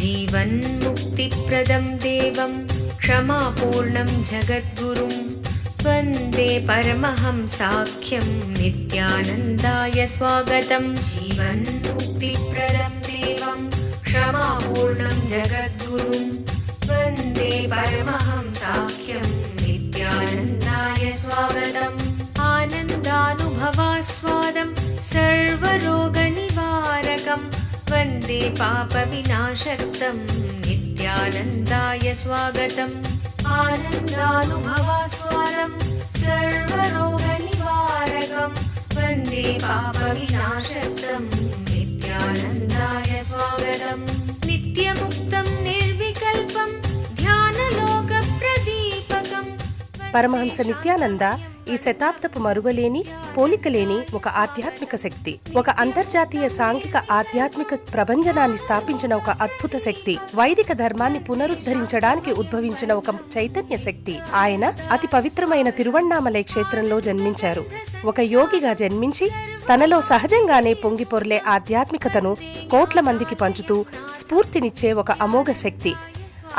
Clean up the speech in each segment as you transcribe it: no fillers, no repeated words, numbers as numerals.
जीवन्मुक्तिप्रदं देवं क्षमापूर्णं जगद्गुरुं वन्दे परमहंसाख्यं नित्यानन्दाय स्वागतं। जीवन्मुक्तिप्रदं देवं क्षमापूर्णं जगद्गुरुं वन्दे परमहंसाख्यं नित्यानन्दाय स्वागतम्। आनन्दानुभवास्वादं सर्वरोगनिवारकं वन्दे पापविनाशक्तं नित्यानन्दाय स्वागतम्। आनन्दानुभवास्वादं सर्वरोगनिवारकं वन्दे पापविनाशक्तं नित्यानन्दाय स्वागतम्। नित्यमुक्तं निर्विकल्पं ध्यानलोकप्रदीपकं। పరమహంస నిత్యానంద ఈ శతాబ్దపు మరువలేని పోలికలేని ఒక ఆధ్యాత్మిక శక్తి, ఒక అంతర్జాతీయ సాంఘిక ఆధ్యాత్మిక ప్రభంజనాన్ని స్థాపించిన ఒక అద్భుత శక్తి, వైదిక ధర్మాన్ని పునరుద్ధరించడానికి ఉద్భవించిన ఒక చైతన్య శక్తి. ఆయన అతి పవిత్రమైన తిరువణ్ణామలై క్షేత్రంలో జన్మించారు. ఒక యోగిగా జన్మించి తనలో సహజంగానే పొంగిపొర్లే ఆధ్యాత్మికతను కోట్ల మందికి పంచుతూ స్ఫూర్తినిచ్చే ఒక అమోఘ శక్తి.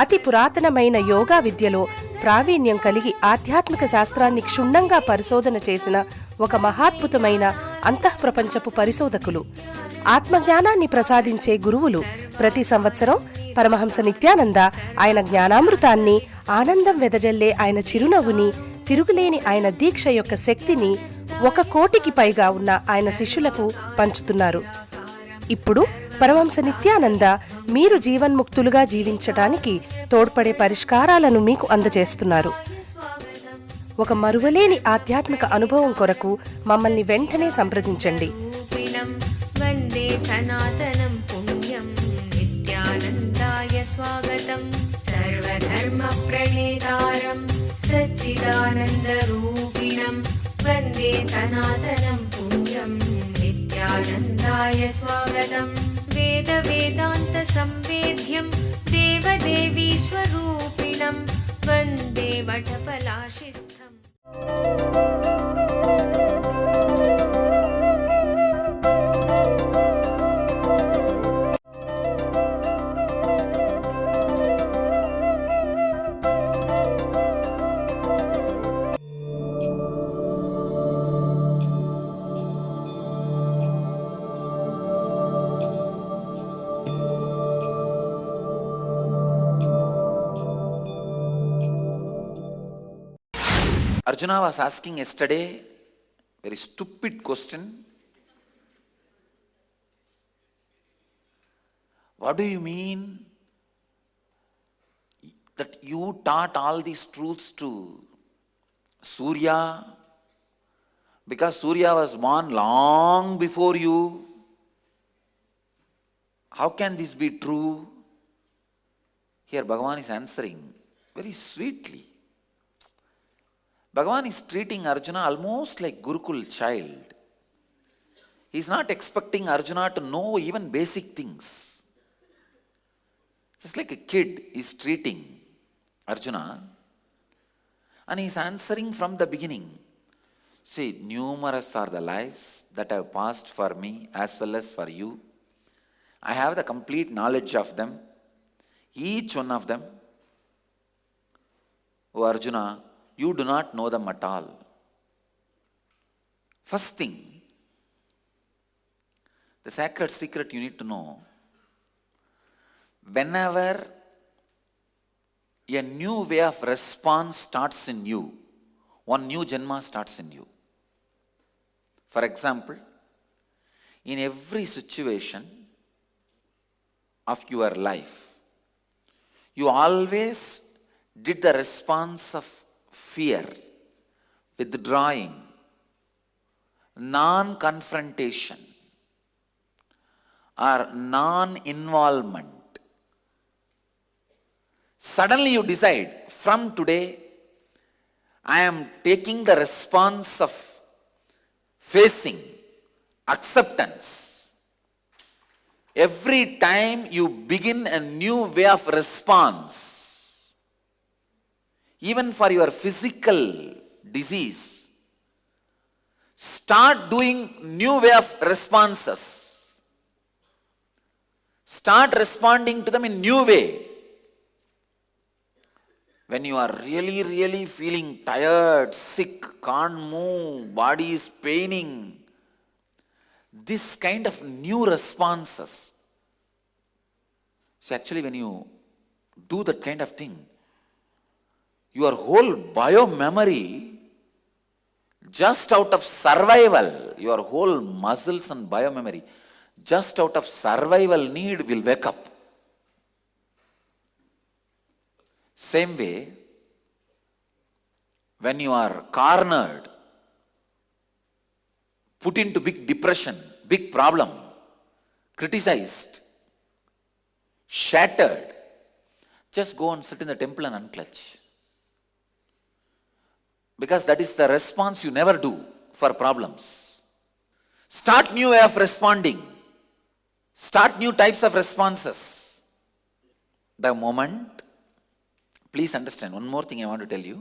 అతి పురాతనమైన యోగా విద్యలో ప్రావీణ్యం కలిగి ఆధ్యాత్మిక శాస్త్రాన్ని క్షుణ్ణంగా పరిశోధన చేసిన ఒక మహాద్భుతమైన అంతఃప్రపంచపు పరిశోధకులు, ఆత్మజ్ఞానాన్ని ప్రసాదించే గురువులు. ప్రతి సంవత్సరం పరమహంస నిత్యానంద ఆయన జ్ఞానామృతాన్ని, ఆనందం వెదజల్లే ఆయన చిరునవ్వుని, తిరుగులేని ఆయన దీక్ష యొక్క శక్తిని 1 కోటికి పైగా ఉన్న ఆయన శిష్యులకు పంచుతున్నారు. ఇప్పుడు పరమహంస నిత్యానంద మీరు జీవన్ముక్తులుగా జీవించడానికి తోడ్పడే పరిష్కారాలను మీకు అందజేస్తున్నారు. ఒక మరువలేని ఆధ్యాత్మిక అనుభవం కొరకు మమ్మల్ని వెంటనే సంప్రదించండి. వందే సనాతనం పుణ్యం నిత్యానందాయ స్వాగతం. సర్వధర్మ ప్రణేతారం సచ్చిదానంద రూపిణం వందే సనాతనం పుణ్యం నిత్యానందాయ స్వాగతం. వేద వేదాంత సంవేద్యం దేవదేవీ స్వరూపిణం వందే వటపలాశిస్థం. Arjuna was asking yesterday very stupid question. What do you mean that you taught all these truths to Surya? Because Surya was born long before you. How can this be true? Here Bhagavan is answering very sweetly. Bhagavan is treating Arjuna almost like Gurukul child. He is not expecting Arjuna to know even basic things. Just like a kid is treating Arjuna, and he is answering from the beginning. See, numerous are the lives that have passed for me as well as for you. I have the complete knowledge of them, each one of them. O Arjuna, you do not know them at all. First thing, the sacred secret you need to know, whenever a new way of response starts in you, one new Janma starts in you. For example, in every situation of your life, you always did the response of fear, withdrawing, non-confrontation, or non-involvement. Suddenly you decide, from today, I am taking the response of facing, acceptance. Every time you begin a new way of response, even for your physical disease, start doing new way of responses. Start responding to them in new way. When you are really, really feeling tired, sick, can't move, body is paining, this kind of new responses. So actually when you do that kind of thing, your whole bio-memory, just out of survival, your whole muscles and bio-memory, just out of survival need will wake up. Same way, when you are cornered, put into big depression, big problem, criticized, shattered, just go and sit in the temple and unclutch. Because that is the response you never do for problems. Start new way of responding. Start new types of responses. The moment, please understand, one more thing I want to tell you.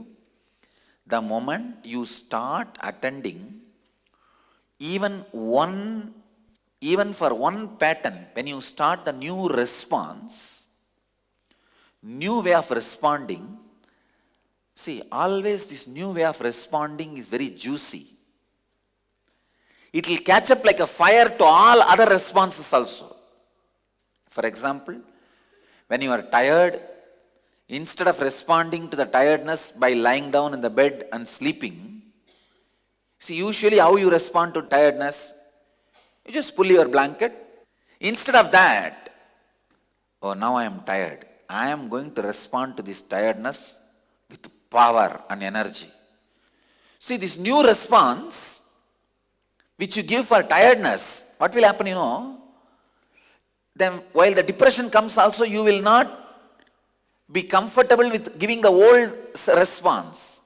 The moment you start attending even for one pattern, when you start the new response, new way of responding, see, always this new way of responding is very juicy. It will catch up like a fire to all other responses also. For example, when you are tired, instead of responding to the tiredness by lying down in the bed and sleeping, see, usually how you respond to tiredness, you just pull your blanket. Instead of that, oh, now I am tired, I am going to respond to this tiredness with power and energy. See, this new response which you give for tiredness, what will happen, then while the depression comes also, you will not be comfortable with giving the old response.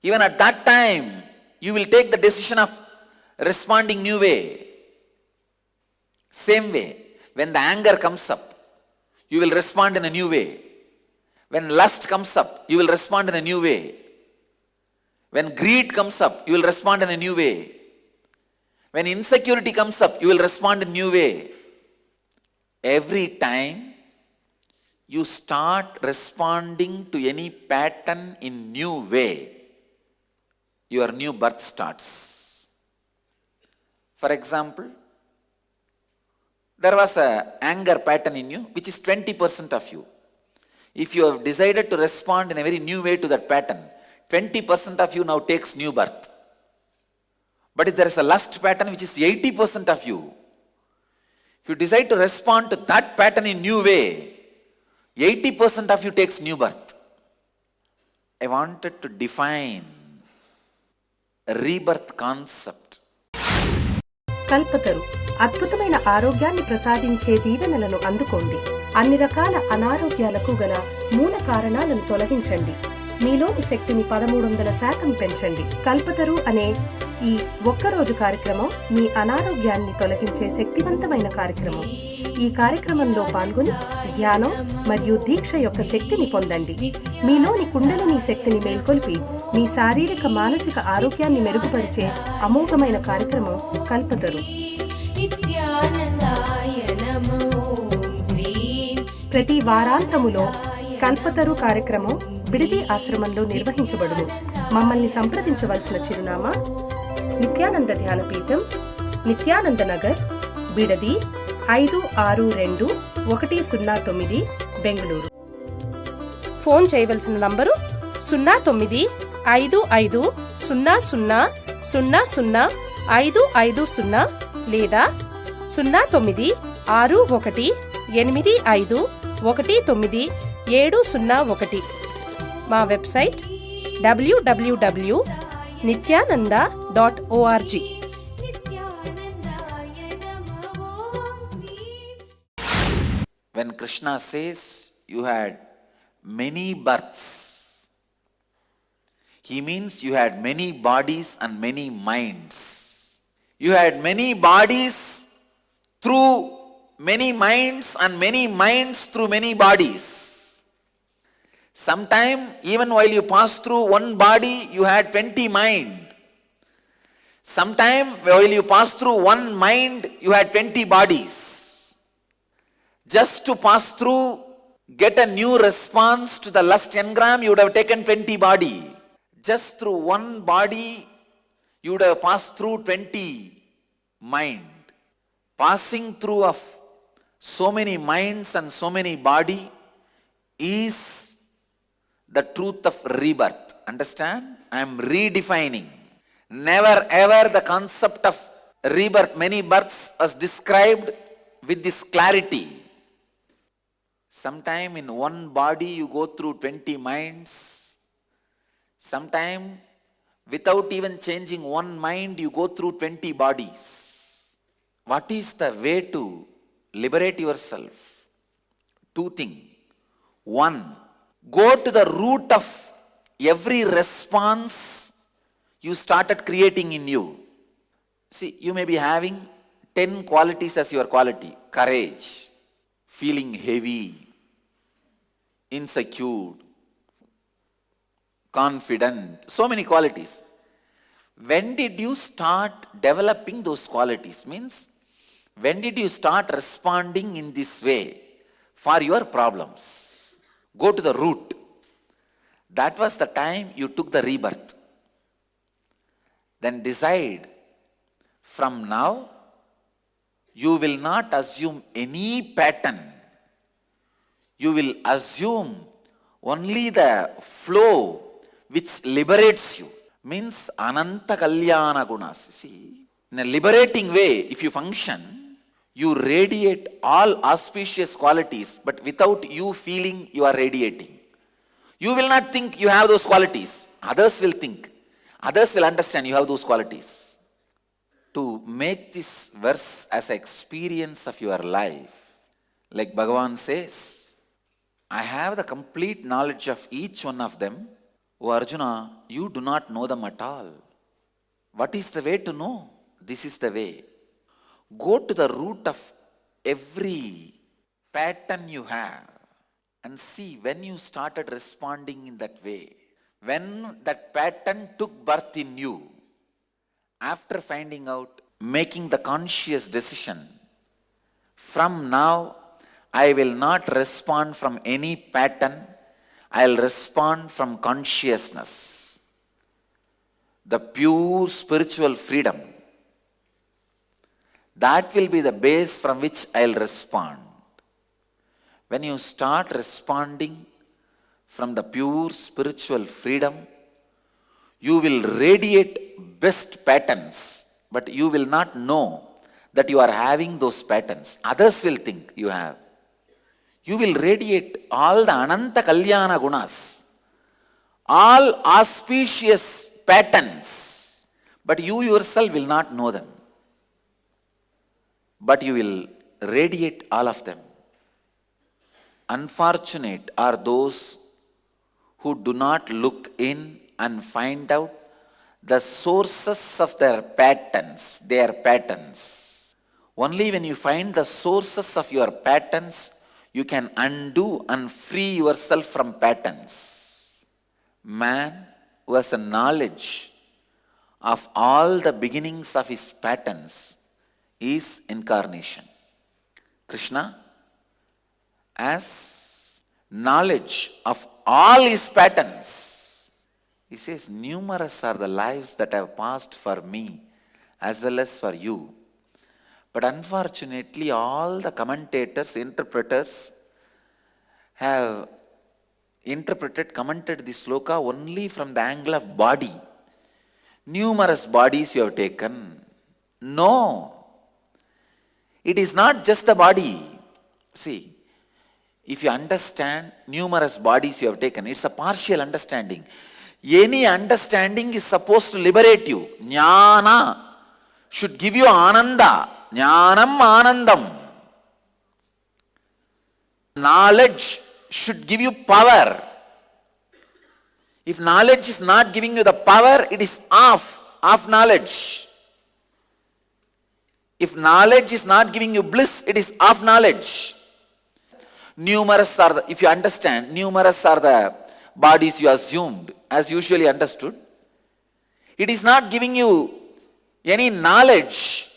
Even at that time, you will take the decision of responding new way. Same way, when the anger comes up, you will respond in a new way. When lust comes up, you will respond in a new way. When greed comes up, you will respond in a new way. When insecurity comes up, you will respond in a new way. Every time you start responding to any pattern in new way, your new birth starts. For example, there was an anger pattern in you, which is 20% of you. If you have decided to respond in a very new way to that pattern, 20% of you now takes new birth. But if there is a lust pattern which is 80% of you, if you decide to respond to that pattern in new way, 80% of you takes new birth. I wanted to define a rebirth concept. Kalpataru అద్భుతమైన ఆరోగ్యాన్ని ప్రసాదించే దీవెనలను అందుకోండి. అన్ని రకాల అనారోగ్యాలకు గల మూల కారణాలను తొలగించండి. మీలోని శక్తిని 1300% పెంచండి. కల్పతరు అనే ఈ ఒక్కరోజు కార్యక్రమం మీ అనారోగ్యాన్ని తొలగించే శక్తివంతమైన కార్యక్రమం. ఈ కార్యక్రమంలో పాల్గొని ధ్యానం మరియు దీక్ష యొక్క శక్తిని పొందండి. మీలోని కుండలిని శక్తిని మేల్కొల్పి మీ శారీరక మానసిక ఆరోగ్యాన్ని మెరుగుపరిచే అమోఘమైన కార్యక్రమం కల్పతరు. ప్రతి వారాంతములో కల్పతరు కార్యక్రమం బిడిది ఆశ్రమంలో నిర్వహించబడును. మమ్మల్ని సంప్రదించవలసిన చిరునామా నిత్యానంద ధ్యానపీఠం, నిత్యానంద నగర్, బిడది 562109, బెంగళూరు. ఫోన్ చేయవలసిన నంబరు 095500000550 లేదా 096185190701. మా website www.nityananda.org. When Krishna says you had many births, he means you had many bodies and many minds. You had many bodies through many minds and many minds through many bodies. Sometime, even while you pass through one body, you had 20 mind. Sometime, while you pass through one mind, you had 20 bodies. Just to pass through, get a new response to the lust engram, you would have taken 20 body. Just through one body, you would have passed through 20 mind. Passing through of so many minds and so many body is the truth of rebirth. Understand? I am redefining. Never ever the concept of rebirth, many births, was described with this clarity. Sometime in one body you go through 20 minds. Sometime without even changing one mind you go through 20 bodies. What is the way to liberate yourself? Two things. One, go to the root of every response you started creating in you. See, you may be having 10 qualities as your quality. Courage, feeling heavy, insecure, confident, so many qualities. When did you start developing those qualities? Means, when did you start responding in this way for your problems? Go to the root. That was the time you took the rebirth. Then decide, from now, you will not assume any pattern. You will assume only the flow which liberates you. Means Ananta Kalyana Gunas. See, in a liberating way, if you function, you radiate all auspicious qualities, but without you feeling you are radiating. You will not think you have those qualities. Others will think. Others will understand you have those qualities. To make this verse as an experience of your life, like Bhagavan says, I have the complete knowledge of each one of them. O Arjuna, you do not know them at all. What is the way to know? This is the way. Go to the root of every pattern you have and see when you started responding in that way. When that pattern took birth in you, after finding out, making the conscious decision, from now I will not respond from any pattern, I will respond from consciousness. The pure spiritual freedom. That will be the base from which I will respond. When you start responding from the pure spiritual freedom, you will radiate best patterns, but you will not know that you are having those patterns. Others will think you have. You will radiate all the Ananta Kalyana Gunas, all auspicious patterns, but you yourself will not know them. But you will radiate all of them. Unfortunate are those who do not look in and find out the sources of their patterns, Only when you find the sources of your patterns, you can undo and free yourself from patterns. Man who has a knowledge of all the beginnings of his patterns is incarnation. Krishna has knowledge of all his patterns. He says, numerous are the lives that have passed for me as well as for you. But unfortunately, all the commentators, interpreters have commented this sloka only from the angle of body. Numerous bodies you have taken. No. It is not just the body. See, if you understand numerous bodies you have taken, it's a partial understanding. Any understanding is supposed to liberate you. Jnana should give you ananda. Jnanam anandam. Knowledge should give you power. If knowledge is not giving you the power, it is off knowledge. If knowledge is not giving you bliss, it is off knowledge. Numerous are the, if you understand, numerous are the bodies you assumed, as usually understood. It is not giving you any knowledge.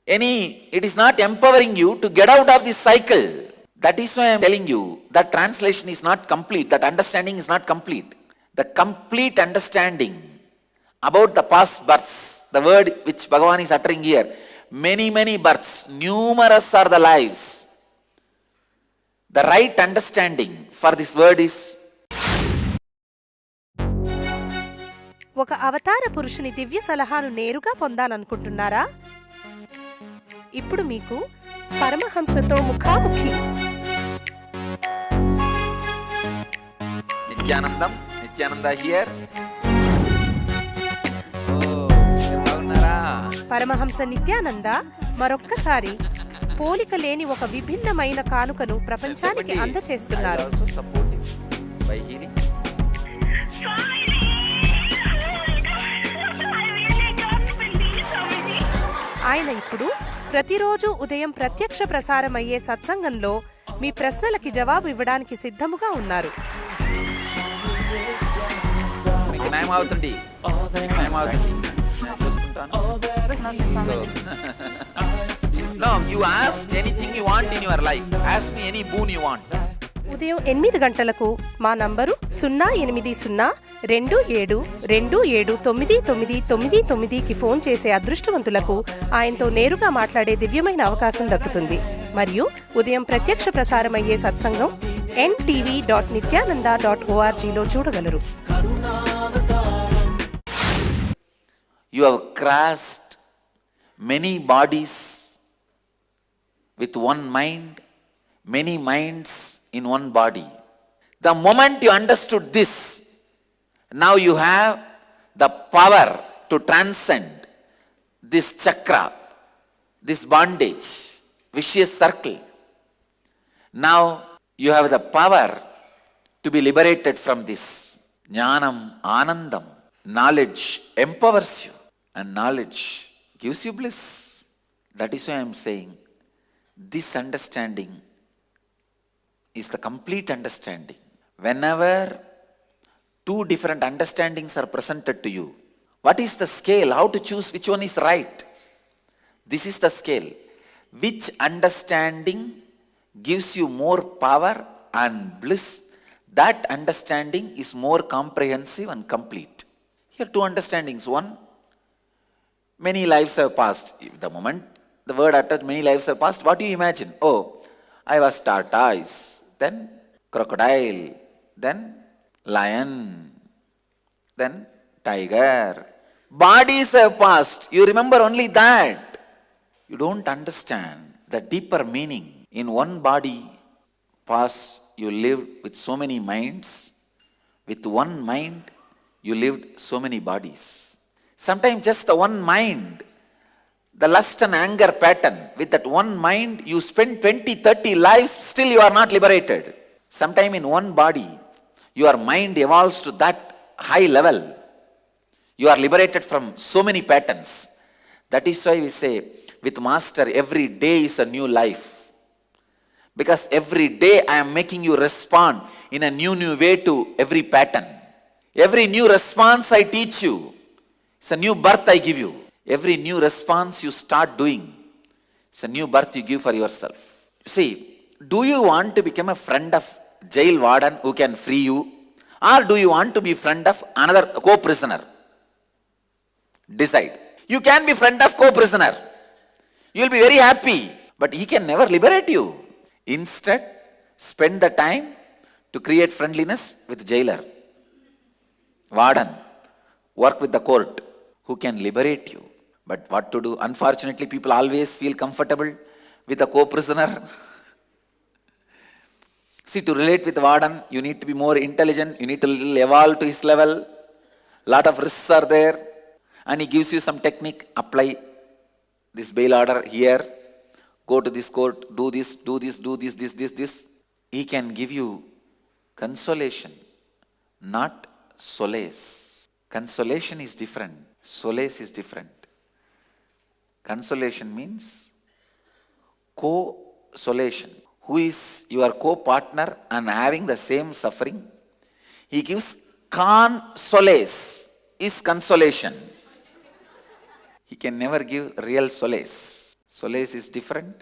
It is not empowering you to get out of this cycle. That is why I am telling you that translation is not complete, that understanding is not complete. The complete understanding about the past births, the word which Bhagavan is uttering here, many, many births, numerous are the lives. The right understanding for this word is ఒక అవతార పురుషుని దివ్య సలహాను నేరుగా పొందాలనుకుంటున్నారా? ఇప్పుడు మీకు పరమహంసతో ముఖాముఖి. Nityananda here. Paramahamsa Nityananda మరొక్కసారి పోలిక లేని ఒక విభిన్నమైన కానుకను ప్రపంచానికి అందచేస్తున్నారు. ఆయన ఇప్పుడు ప్రతిరోజు ఉదయం ప్రత్యక్ష ప్రసారమయ్యే సత్సంగంలో మీ ప్రశ్నలకి జవాబు ఇవ్వడానికి సిద్ధముగా ఉన్నారు. No, you ask anything you want in your life. Ask me any boon you want. ఉదయం 8 గంటలకు మా నంబరు 08027279999కి ఫోన్ చేసే అదృష్టవంతులకు ఆయనతో నేరుగా మాట్లాడే దివ్యమైన అవకాశం దక్కుతుంది. మరియు ఉదయం ప్రత్యక్ష ప్రసారమయ్యే సత్సంగం ntv.nityananda.org లో చూడగలరు. You have crossed many bodies with one mind, many minds in one body. The moment you understood this, now you have the power to transcend this chakra, this bondage, vicious circle. Now you have the power to be liberated from this. Jnanam, Anandam. Knowledge empowers you, and knowledge gives you bliss. That is why I am saying this understanding is the complete understanding. Whenever two different understandings are presented to you, what is the scale? How to choose which one is right? This is the scale. Which understanding gives you more power and bliss? That understanding is more comprehensive and complete. Here two understandings. One, many lives have passed. The moment the word uttered, many lives have passed, what do you imagine? Oh, I was tortoise, then crocodile, then lion, then tiger. Bodies have passed. You remember only that. You don't understand the deeper meaning. In one body past, you lived with so many minds. With one mind, you lived so many bodies. Sometimes just the one mind, the lust and anger pattern, with that one mind, you spend 20-30 lives, still you are not liberated. Sometime in one body, your mind evolves to that high level. You are liberated from so many patterns. That is why we say, with Master, every day is a new life. Because every day I am making you respond in a new way to every pattern. Every new response I teach you, it's a new birth I give you. Every new response you start doing, it's a new birth you give for yourself. See, do you want to become a friend of jail warden who can free you? Or do you want to be friend of another co-prisoner? Decide. You can be friend of co-prisoner. You will be very happy, but he can never liberate you. Instead, spend the time to create friendliness with jailer, warden, work with the court who can liberate you. But what to do? Unfortunately, people always feel comfortable with a co-prisoner. See, to relate with warden, you need to be more intelligent. You need to evolve to his level. Lot of risks are there. And he gives you some technique. Apply this bail order here. Go to this court. Do this, do this, do this. He can give you consolation, not solace. Consolation is different. Solace is different. Consolation means co-solation. Who is your co-partner and having the same suffering? He gives con-solace, is consolation. He can never give real solace. Solace is different,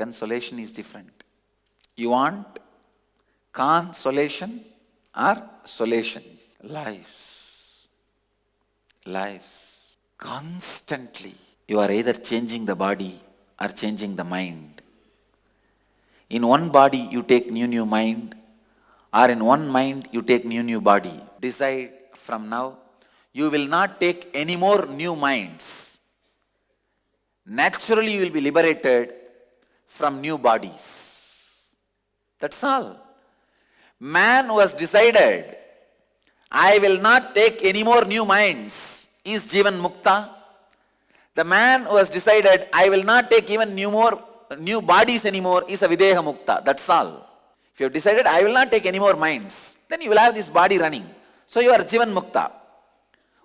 consolation is different. You want consolation or solation? Lives. Constantly, you are either changing the body or changing the mind. In one body, you take new mind, or in one mind, you take new body. Decide from now, you will not take any more new minds. Naturally, you will be liberated from new bodies. That's all. Man who has decided, I will not take any more new minds, is Jivan Mukta. The man who has decided, I will not take even new bodies anymore, is a Videha Mukta. That's all. If you have decided, I will not take any more minds, then you will have this body running. So you are Jivan Mukta.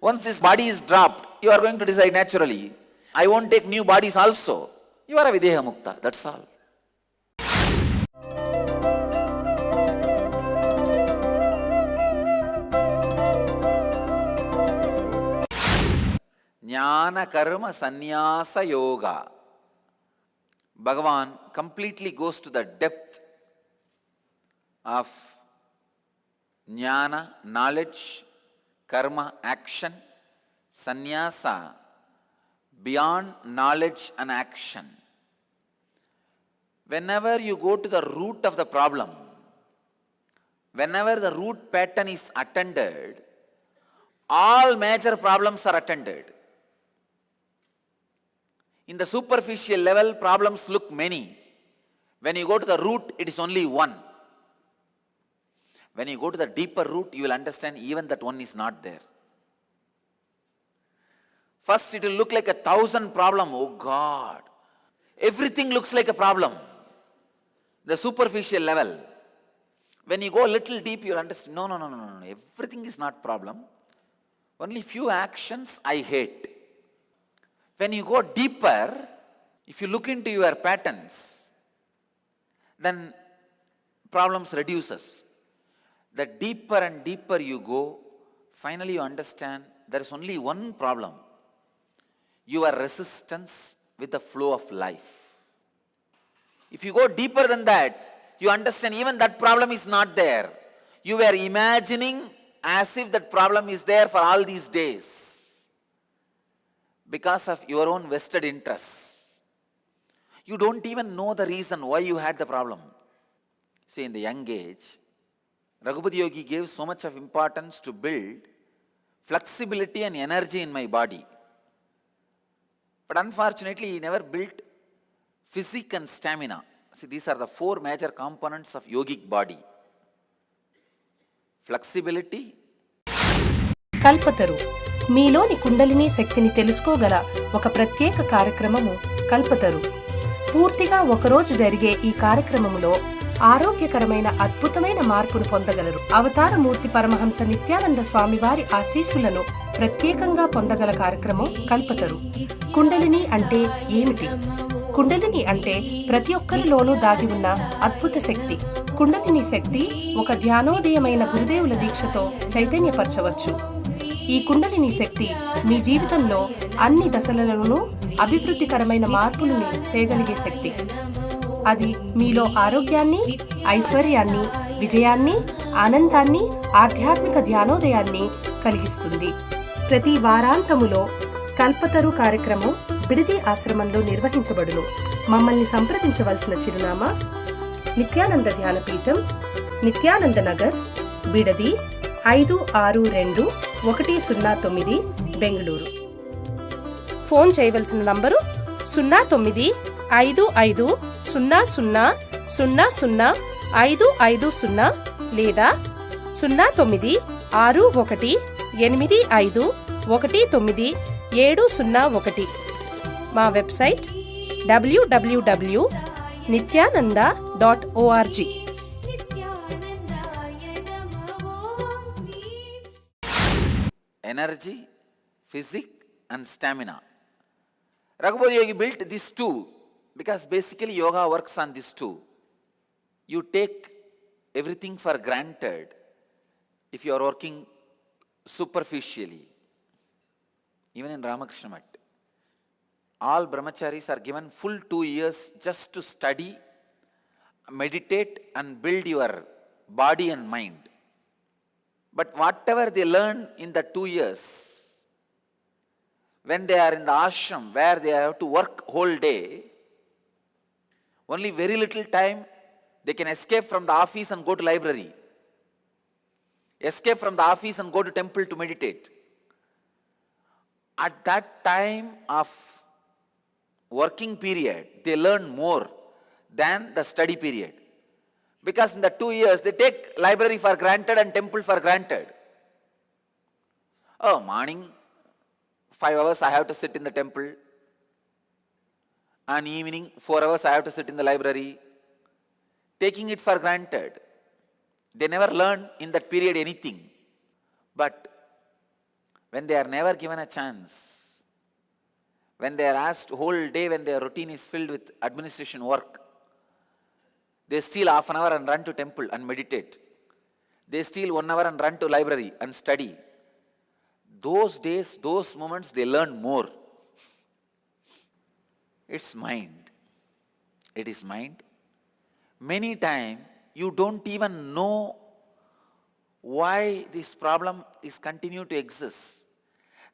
Once this body is dropped, you are going to decide naturally, I won't take new bodies also. You are a Videha Mukta. That's all. Jnana Karma Sannyasa Yoga. Bhagavan completely goes to the depth of jnana, knowledge, karma, action, sannyasa, beyond knowledge and action. Whenever you go to the root of the problem, whenever the root pattern is attended, all major problems are attended. In the superficial level, problems look many. When you go to the root, it is only one. When you go to the deeper root, you will understand even that one is not there. First, it will look like 1,000 problems. Oh God. Everything looks like a problem. The superficial level. When you go a little deep, you will understand, no. Everything is not problem. Only few actions I hate. When you go deeper, if you look into your patterns, then problems reduces. The deeper and deeper you go, finally you understand there is only one problem. Your resistance with the flow of life. If you go deeper than that, you understand even that problem is not there. You were imagining as if that problem is there for all these days. Because of your own vested interests. You don't even know the reason why you had the problem. See, in the young age, Raghupati Yogi gave so much of importance to build flexibility and energy in my body. But unfortunately, he never built physique and stamina. See, these are the four major components of yogic body. Flexibility. Kalpataru మీలోని కుండలిని శక్తిని తెలుసుకోగల ఒక ప్రత్యేక కార్యక్రమము కల్పతరు. పూర్తిగా ఒకరోజు జరిగే ఈ కార్యక్రమములో ఆరోగ్యకరమైన అద్భుతమైన మార్పును పొందగలరు. అవతారమూర్తి పరమహంస నిత్యానంద స్వామివారి ఆశీస్సులను ప్రత్యేకంగా పొందగల కార్యక్రమం కల్పతరు. కుండలిని అంటే ఏమిటి? కుండలిని అంటే ప్రతి ఒక్కరిలోనూ దాగి ఉన్న అద్భుత శక్తి. కుండలిని శక్తి ఒక ధ్యానోదయమైన గురుదేవుల దీక్షతో చైతన్యపరచవచ్చు. ఈ కుండలిని శక్తి మీ జీవితంలో అన్ని దశలలోనూ అభివృద్ధికరమైన మార్పులను తేగలిగే శక్తి. అది మీలో ఆరోగ్యాన్ని, ఐశ్వర్యాన్ని, విజయాన్ని, ఆనందాన్ని, ఆధ్యాత్మిక ధ్యానోదయాన్ని కలిగిస్తుంది. ప్రతి వారాంతములో కల్పతరు కార్యక్రమం బిడిది ఆశ్రమంలో నిర్వహించబడును. మమ్మల్ని సంప్రదించవలసిన చిరునామా నిత్యానంద ధ్యానపీఠం, నిత్యానంద నగర్, బిడది 562109, బెంగళూరు. ఫోన్ చేయవలసిన నంబరు 095500000550 లేదా 096185190701. మా website www.nityananda.org. Energy, physique and stamina. Raghupati Yogi built these two because basically yoga works on these two. You take everything for granted if you are working superficially. Even in Ramakrishna Mat, All brahmacharis are given full 2 years just to study, meditate and build your body and mind. But whatever they learn in the 2 years, when they are in the ashram where they have to work whole day, only very little time they can escape from the office and go to library. Escape from the office and go to temple to meditate. At that time of working period, they learn more than the study period. Because in the 2 years, they take library for granted and temple for granted. Oh, morning, 5 hours I have to sit in the temple. And evening, 4 hours I have to sit in the library. Taking it for granted. They never learn in that period anything. But when they are never given a chance, when they are asked whole day, when their routine is filled with administration work, they steal half an hour and run to temple and meditate. They steal 1 hour and run to library and study. Those days, those moments, they learn more. It's mind. It is mind. Many times, you don't even know why this problem is continue to exist.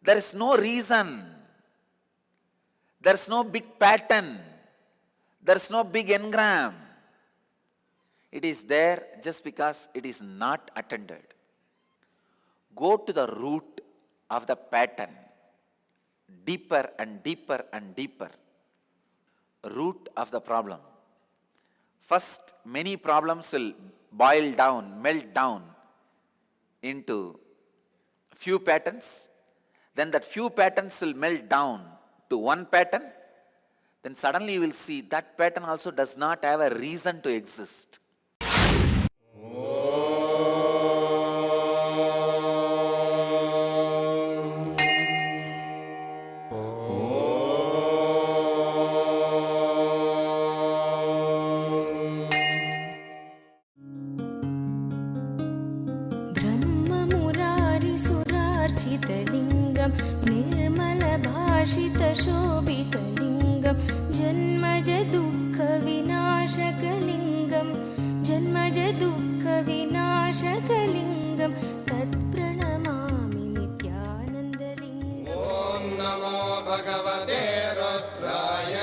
There is no reason. There is no big pattern. There is no big engram. It is there just because it is not attended. Go to the root of the pattern. Deeper and deeper and deeper. Root of the problem. First, many problems will boil down, melt down into few patterns. Then that few patterns will melt down to one pattern. Then suddenly you will see that pattern also does not have a reason to exist. ब्रह्ममुरारिसुरार्चितलिङ्गं निर्मलभाषितशोभितलिङ्गं जन्मजदुःखविनाशकलिङ्गं जन्मजदुःखविनाशकलिङ्गं तत्प्रणमामि नित्यानन्दलिङ्गम्। ॐ नमो भगवते रुद्राय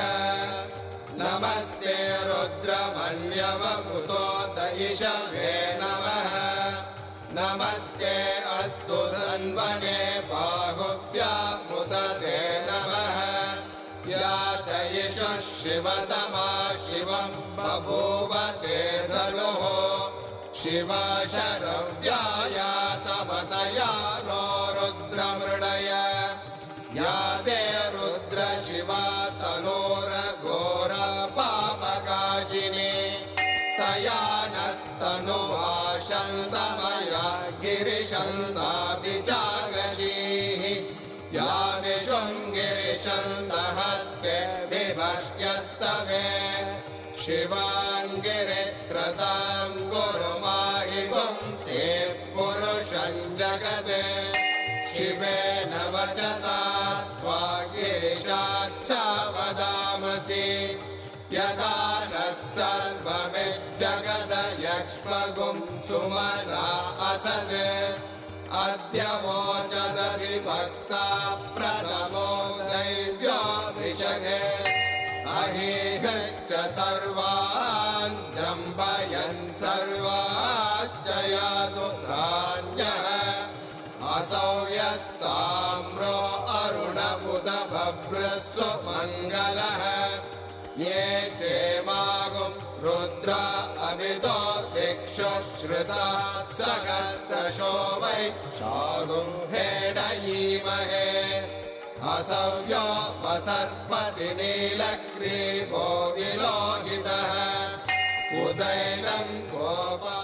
नमस्ते रुद्रमन्यवकुतो दयिषवे नमः नमस्ते अस्तु धन्वने बाहुभ्यामुदते नमः या च यशः शिवतमा शिवं बभूव ते धनुः शिवा शरव्याया तपतया नो रुद्रमृडय या ते रुद्र शिवा तनोरघोरपापकाशिनी तया नस्तनुभाषन्तमया गिरिशन्ताभिजागशीः या विशृङ्गिरिशन्तहस्ते विभष्ट्यस्तवे शिवाङ्गिरित्रतां कुरु माहि पुंसेः पुरुषं जगते शिवेन वचसा त्वा गिरिशाच्छा वदामसि यथा नः सर्वमिज्जगदयक्ष्मगुं सुमना असत् अद्य वोचदधिभक्ता प्रथमो दैव्यो वृषगे अहीहश्च सर्वान् जम्बयन् सर्वाश्च यातु धान्यः असौ यस्ताम्रो अरुणपुत भभ्रस्व मङ्गलः ये चेमागुं रुद्र अमितो दिक्षु श्रुता सहस्रशो वै शागुं भेडयीमहे असव्यो वसर्पति नीलग्रीवो विलोहितः उदैनं गोपा